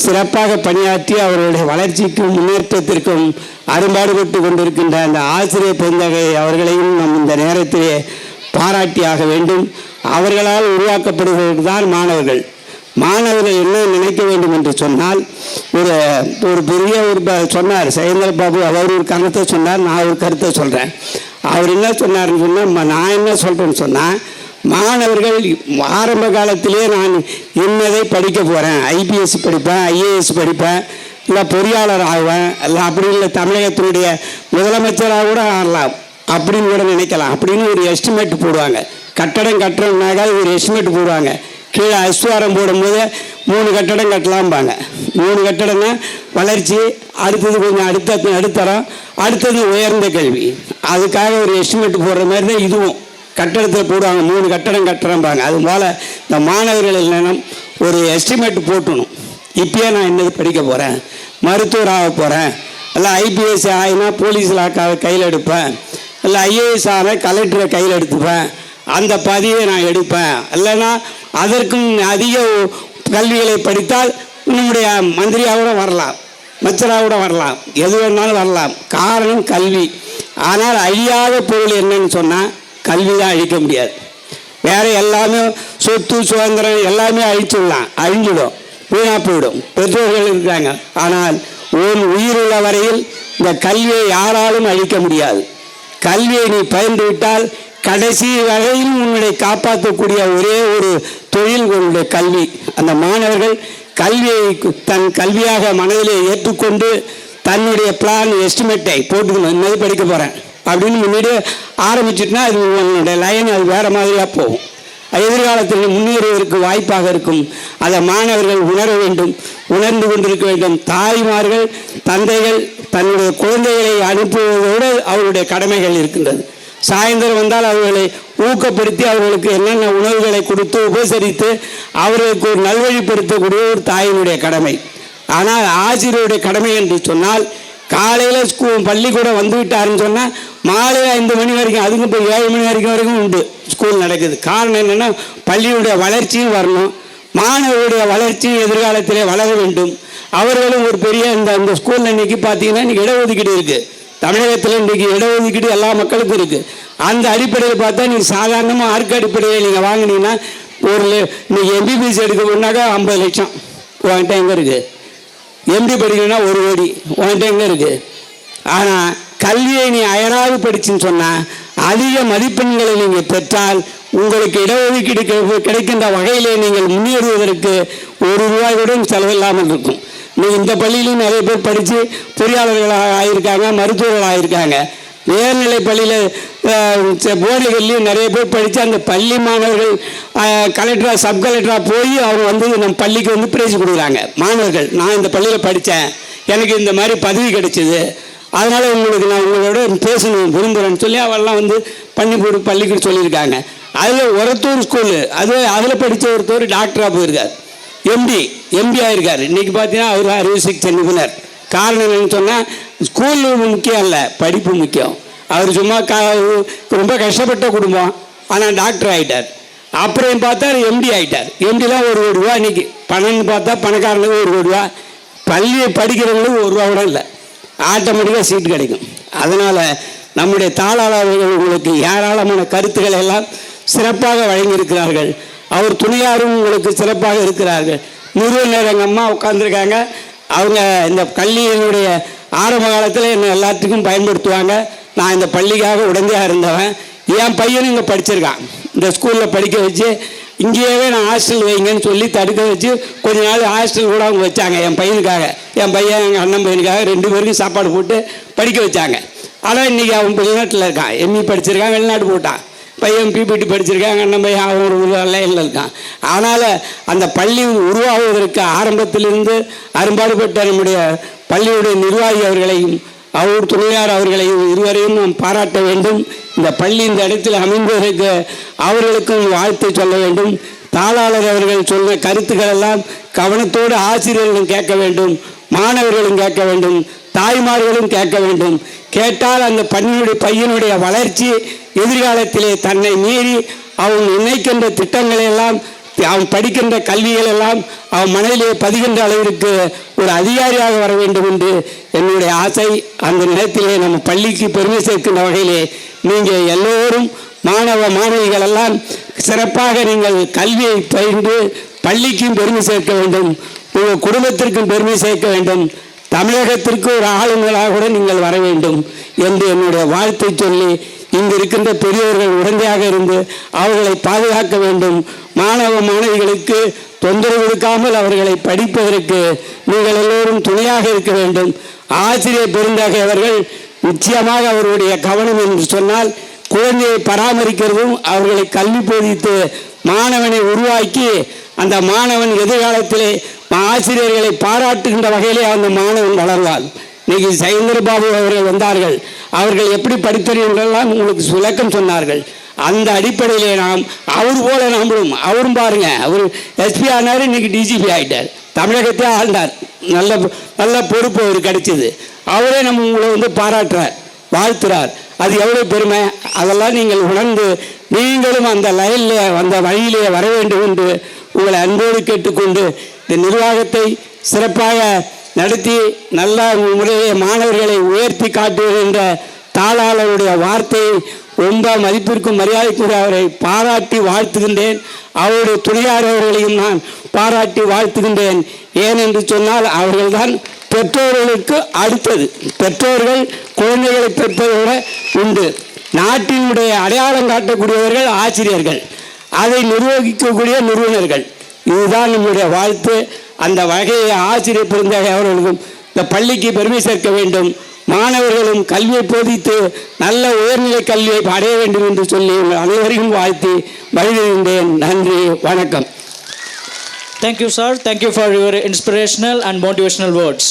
சிறப்பாக பணியாற்றி அவர்களுடைய வளர்ச்சிக்கும் முன்னேற்றத்திற்கும் அரும்பாடுபட்டு கொண்டிருக்கின்ற அந்த ஆசிரியர் பெருந்தகை அவர்களையும் நம் இந்த நேரத்திலே பாராட்டியாக வேண்டும். அவர்களால் உருவாக்கப்படுவது தான் மாணவர்கள். மாணவர்கள் என்ன நினைக்க வேண்டும் என்று சொன்னால், ஒரு பெரிய சொன்னார் சைலேந்திர பாபு, அவர் ஒரு கருத்தை சொன்னார், நான் ஒரு கருத்தை சொல்கிறேன். அவர் என்ன சொன்னார்னு சொன்னால், நான் என்ன சொல்கிறேன்னு சொன்னால், மாணவர்கள் ஆரம்ப காலத்திலே நான் என்னதை படிக்க போகிறேன், ஐபிஎஸ் படிப்பேன், ஐஏஎஸ் படிப்பேன், இல்லை பொறியாளர் ஆகுவேன், இல்லை அப்படி இல்லை தமிழகத்தினுடைய முதலமைச்சராக கூட ஆகலாம் அப்படின்னு கூட நினைக்கலாம் அப்படின்னு ஒரு எஸ்டிமேட் போடுவாங்க. கட்டடம் கட்டுறோம்னாக்கா ஒரு எஸ்டிமேட் போடுவாங்க. கீழே அஸ்வாரம் போடும்போது 3 கட்டடம் கட்டலாம்பாங்க. 3 கட்டடம்னா வளர்ச்சி, அடுத்தது கொஞ்சம் அடுத்தரம், அடுத்தது உயர்ந்த கல்வி. அதுக்காக ஒரு எஸ்டிமேட் போடுற மாதிரி தான் இதுவும் கட்டடத்தில் போடுவாங்க. 3 கட்டடம் கட்டுறம்பாங்க. அது போல் இந்த மாணவர்கள் என்னென்னா ஒரு எஸ்டிமேட் போட்டணும். இப்பயே நான் என்னது படிக்க போகிறேன், மருத்துவர் ஆக போகிறேன், இல்லை ஐபிஎஸ் ஆகினா போலீஸில் கையில் எடுப்பேன், இல்லை ஐஏஎஸ் ஆகினா கலெக்டரை கையில் எடுத்துப்பேன், அந்த பதவியை நான் எடுப்பேன், இல்லைன்னா அதற்கும் அதிக கல்விகளை படித்தால் நம்முடைய மந்திரியாக கூட வரலாம், அமைச்சராக கூட வரலாம், எது வேணாலும் வரலாம். காரணம் கல்வி. ஆனால் அழியாத பொருள் என்னன்னு சொன்னால் கல்வி தான் அழிக்க முடியாது. வேறு எல்லாமே சொத்து சுதந்திரம் எல்லாமே அழிஞ்சிடும், வீணாக போயிடும். பெற்றோர்கள் இருக்கிறாங்க. ஆனால் உயிருள்ள வரையில் இந்த கல்வியை யாராலும் அழிக்க முடியாது. கல்வியை நீ பயின்று விட்டால் கடைசி வகையில் உன்னுடைய காப்பாற்றக்கூடிய ஒரே ஒரு தொழில் உன்னுடைய கல்வி. அந்த மாணவர்கள் கல்வியை தன் கல்வியாக மனதிலே ஏற்றுக்கொண்டு தன்னுடைய பிளான் எஸ்டிமேட்டை போட்டுக்கணும். என்னது படிக்க போகிறேன் அப்படின்னு முன்னாடியே ஆரம்பிச்சுட்டுனா அது உன்னுடைய லைன் அது வேறு மாதிரியாக போகும். எதிர்காலத்தில் முன்னேறுவதற்கு வாய்ப்பாக இருக்கும். அதை மாணவர்கள் உணர வேண்டும், உணர்ந்து கொண்டிருக்க வேண்டும். தாய்மார்கள் தந்தைகள் தன்னுடைய குழந்தைகளை அனுப்புவதோடு அவருடைய கடமைகள் இருக்கின்றது. சாயந்தரம் வந்தால் அவர்களை ஊக்கப்படுத்தி அவர்களுக்கு என்னென்ன உணவுகளை கொடுத்து உபசரித்து அவர்களுக்கு ஒரு நல்வழிப்படுத்தக்கூடிய ஒரு தாயினுடைய கடமை. ஆனால் ஆசிரியருடைய கடமை என்று சொன்னால், காலையில் பள்ளிக்கூடம் வந்து விட்டாருன்னு சொன்னால் மாலை 5 மணி வரைக்கும், அதுக்கு இப்போ 7 மணி வரைக்கும் உண்டு ஸ்கூல் நடக்குது. காரணம் என்னென்னா பள்ளியுடைய வளர்ச்சியும் வரணும், மாணவருடைய வளர்ச்சியும் எதிர்காலத்திலே வளர வேண்டும். அவர்களும் ஒரு பெரிய இந்த ஸ்கூலில் இன்றைக்கி பார்த்தீங்கன்னா இன்றைக்கி இடஒதுக்கீடு இருக்குது. தமிழகத்தில் இன்றைக்கி இடஒதுக்கீடு எல்லா மக்களுக்கும் இருக்குது. அந்த அடிப்படையில் பார்த்தா நீங்கள் சாதாரணமாக மார்க் அடிப்படையில் நீங்கள் வாங்கினீங்கன்னா இன்றைக்கி எம்பிபிஎஸ் எடுக்கணுன்னாக்கா 50 லட்சம் உங்கள்கிட்ட எங்கே இருக்குது? எம்பி படிக்கணும்னா 1 கோடி உங்கள்கிட்ட எங்கே இருக்குது? ஆனால் கல்வியை நீ அயராது படிச்சுன்னு சொன்னால், அதிக மதிப்பெண்களை நீங்கள் பெற்றால் உங்களுக்கு இடஒதுக்கீடு கிடைக்கின்ற வகையிலே நீங்கள் முன்னேறுவதற்கு 1 ரூபாய் கூட செலவில்லாமல் இருக்கும். நீங்கள் இந்த பள்ளியிலையும் நிறைய பேர் படித்து பொறியாளர்களாக ஆகியிருக்காங்க, மருத்துவர்கள் ஆகியிருக்காங்க. உயர்நிலை பள்ளியில் போர்டுகள்லையும் நிறைய பேர் படித்து அந்த பள்ளி மாணவர்கள் கலெக்டராக சப் கலெக்டராக போய் அவங்க நம்ம பள்ளிக்கு பிரைஸ் கொடுக்குறாங்க. மாணவர்கள், நான் இந்த பள்ளியில் படித்தேன், எனக்கு இந்த மாதிரி பதவி கிடைச்சிது, அதனால் நான் உங்களோட பேசணும் விரும்புகிறேன்னு சொல்லி அவெல்லாம் பள்ளிக்கு சொல்லியிருக்காங்க. அதில் ஒருத்தூர் ஸ்கூலு அதில் படித்த ஒருத்தர் டாக்டராக போயிருக்கார், எம்பி ஆகிருக்கார். இன்றைக்கி பார்த்தீங்கன்னா அவர் அறுவை சிகிச்சை நிபுணர். காரணம் என்னன்னு சொன்னால் ஸ்கூல் முக்கியம் இல்லை, படிப்பு முக்கியம். அவர் சும்மா ரொம்ப கஷ்டப்பட்ட குடும்பம், ஆனால் டாக்டர் ஆகிட்டார். அப்புறம் பார்த்தா எம்டி ஆகிட்டார். எம்டிலாம் 1 கோடி ரூபா. இன்றைக்கி பணம்னு பார்த்தா பணக்காரனுக்கு 1 கோடி ரூபா, பள்ளியை படிக்கிறவங்களுக்கு 1 ரூபா கூட இல்லை, ஆட்டோமேட்டிக்காக சீட்டு கிடைக்கும். அதனால் நம்முடைய தாளாளர்கள் உங்களுக்கு ஏராளமான கருத்துக்களை எல்லாம் சிறப்பாக வழங்கியிருக்கிறார்கள். அவர் துணையாரும் உங்களுக்கு சிறப்பாக இருக்கிறார்கள். நிறுவனர் எங்கள் அம்மா உட்காந்துருக்காங்க. அவங்க இந்த கல்வியினுடைய ஆரம்ப காலத்தில் என்னை எல்லாத்துக்கும் பயன்படுத்துவாங்க. நான் இந்த பள்ளிக்காக உடந்தையாக இருந்தவன். என் பையனும் இங்கே படிச்சிருக்கான். இந்த ஸ்கூலில் படிக்க வச்சு இங்கேயே நான் ஹாஸ்டல் வைங்கன்னு சொல்லி தடுக்க வச்சு கொஞ்ச நாள் ஹாஸ்டல் கூட அவங்க வச்சாங்க என் பையனுக்காக. என் பையன் எங்கள் அண்ணன் பையனுக்காக 2 பேருக்கும் சாப்பாடு போட்டு படிக்க வச்சாங்க. ஆனால் இன்றைக்கி அவன் வெளிநாட்டில் இருக்கான், எம்இ படிச்சிருக்கான், வெளிநாட்டு போட்டான். பையன் பிபிடி படிச்சிருக்காங்க, அண்ணன் பையன் அவன் ஒரு லைனில் இருக்கான். அதனால் அந்த பள்ளி உருவாகுவதற்கு ஆரம்பத்திலிருந்து அரும்பாடுபட்ட நம்முடைய பள்ளியுடைய நிர்வாகி அவர்களையும் அவர் துணையார் அவர்களையும் இருவரையும் நாம் பாராட்ட வேண்டும். இந்த பள்ளி இந்த இடத்தில் அமைந்ததற்கு அவர்களுக்கும் வாழ்த்தை சொல்ல வேண்டும். தாளாளர் அவர்கள் சொன்ன கருத்துக்கள் எல்லாம் கவனத்தோடு ஆசிரியர்களும் கேட்க வேண்டும், மாணவர்களும் கேட்க வேண்டும், தாய்மார்களும் கேட்க வேண்டும். கேட்டால் அந்த பையனுடைய வளர்ச்சி எதிர்காலத்திலே தன்னை மீறி அவன் நினைக்கின்ற திட்டங்களை எல்லாம், அவன் படிக்கின்ற கல்விகள் எல்லாம் அவன் மனதிலே பதிகின்ற அளவிற்கு ஒரு அதிகாரியாக வர வேண்டும் என்று என்னுடைய ஆசை. அந்த நேரத்திலே நம்ம பள்ளிக்கு பெருமை சேர்க்கின்ற வகையிலே நீங்கள் எல்லோரும் மாணவ மாணவிகள் எல்லாம் சிறப்பாக நீங்கள் கல்வியை பயின்று பள்ளிக்கும் பெருமை சேர்க்க வேண்டும், உங்கள் குடும்பத்திற்கும் பெருமை சேர்க்க வேண்டும், தமிழகத்திற்கு ஒரு ஆளுநராக கூட நீங்கள் வர வேண்டும் என்று என்னுடைய வாழ்த்தை சொல்லி, இங்கு இருக்கின்ற பெரியவர்கள் உடந்தையாக இருந்து அவர்களை பாதுகாக்க வேண்டும். மாணவ மாணவிகளுக்கு தொந்தரவு கொடுக்காமல் அவர்களை படிப்பதற்கு நீங்கள் எல்லோரும் துணையாக இருக்க வேண்டும். ஆசிரியர் பெருந்தகை அவர்கள் நிச்சயமாக அவருடைய கவனம் என்று சொன்னால் குழந்தையை பராமரிக்கிறதும், அவர்களை கல்வி போதித்து மாணவனை உருவாக்கி அந்த மாணவன் எதிர்காலத்திலே ஆசிரியர்களை பாராட்டுகின்ற வகையிலே அந்த மாணவன் வளர்வான். இன்னைக்கு சைந்தரபாபு அவர்கள் வந்தார்கள், அவர்கள் எப்படி படித்தனர் என்றெல்லாம் உங்களுக்கு விளக்கம் சொன்னார்கள். அந்த அடிப்படையிலே நாம் அவர் போல நாமளும், அவரும் பாருங்க, அவர் எஸ்பி ஆனார், இன்னைக்கு டிஜிபி ஆகிட்டார், தமிழகத்தை ஆண்டார், நல்ல நல்ல பொறுப்பு அவர் கிடைச்சிது. அவரே நம்ம உங்களை பாராட்டுறார், வாழ்த்துறார். அது எவ்வளோ பெருமை. அதெல்லாம் நீங்கள் உணர்ந்து நீங்களும் அந்த லைனில் அந்த வழியிலே வர வேண்டும் என்று உங்களை அன்போடு கேட்டுக்கொண்டு இந்த நிர்வாகத்தை சிறப்பாக நடத்தி நல்ல முறையை மாணவர்களை உயர்த்தி காட்டுவது என்ற தாளாளருடைய வார்த்தையை ரொம்ப மதிப்பிற்கும் மரியாதைக்குரிய அவரை பாராட்டி வாழ்த்துகின்றேன். அவருடைய துணையாளர்களையும் நான் பாராட்டி வாழ்த்துகின்றேன். ஏனென்று சொன்னால் அவர்கள்தான் பெற்றோர்களுக்கு அடுத்தது. பெற்றோர்கள் குழந்தைகளை பெற்றதோட உண்டு. நாட்டினுடைய அடையாளம் காட்டக்கூடியவர்கள் ஆசிரியர்கள், அதை நிர்வகிக்கக்கூடிய நிறுவனர்கள். இதுதான் நம்முடைய வாழ்த்து. அந்த வகையை ஆசிரியர் பெருந்தகை அவர்களுக்கும் இந்த பள்ளிக்கு பெருமை சேர்க்க வேண்டும். மாணவர்களும் கல்வியை போதித்து நல்ல உயர்நிலை கல்வியை அடைய வேண்டும் என்று சொல்லி உங்கள் அனைவரையும் வாழ்த்தி மகிழ்கின்றேன். நன்றி, வணக்கம். Thank you, sir. Thank you for your inspirational and motivational words.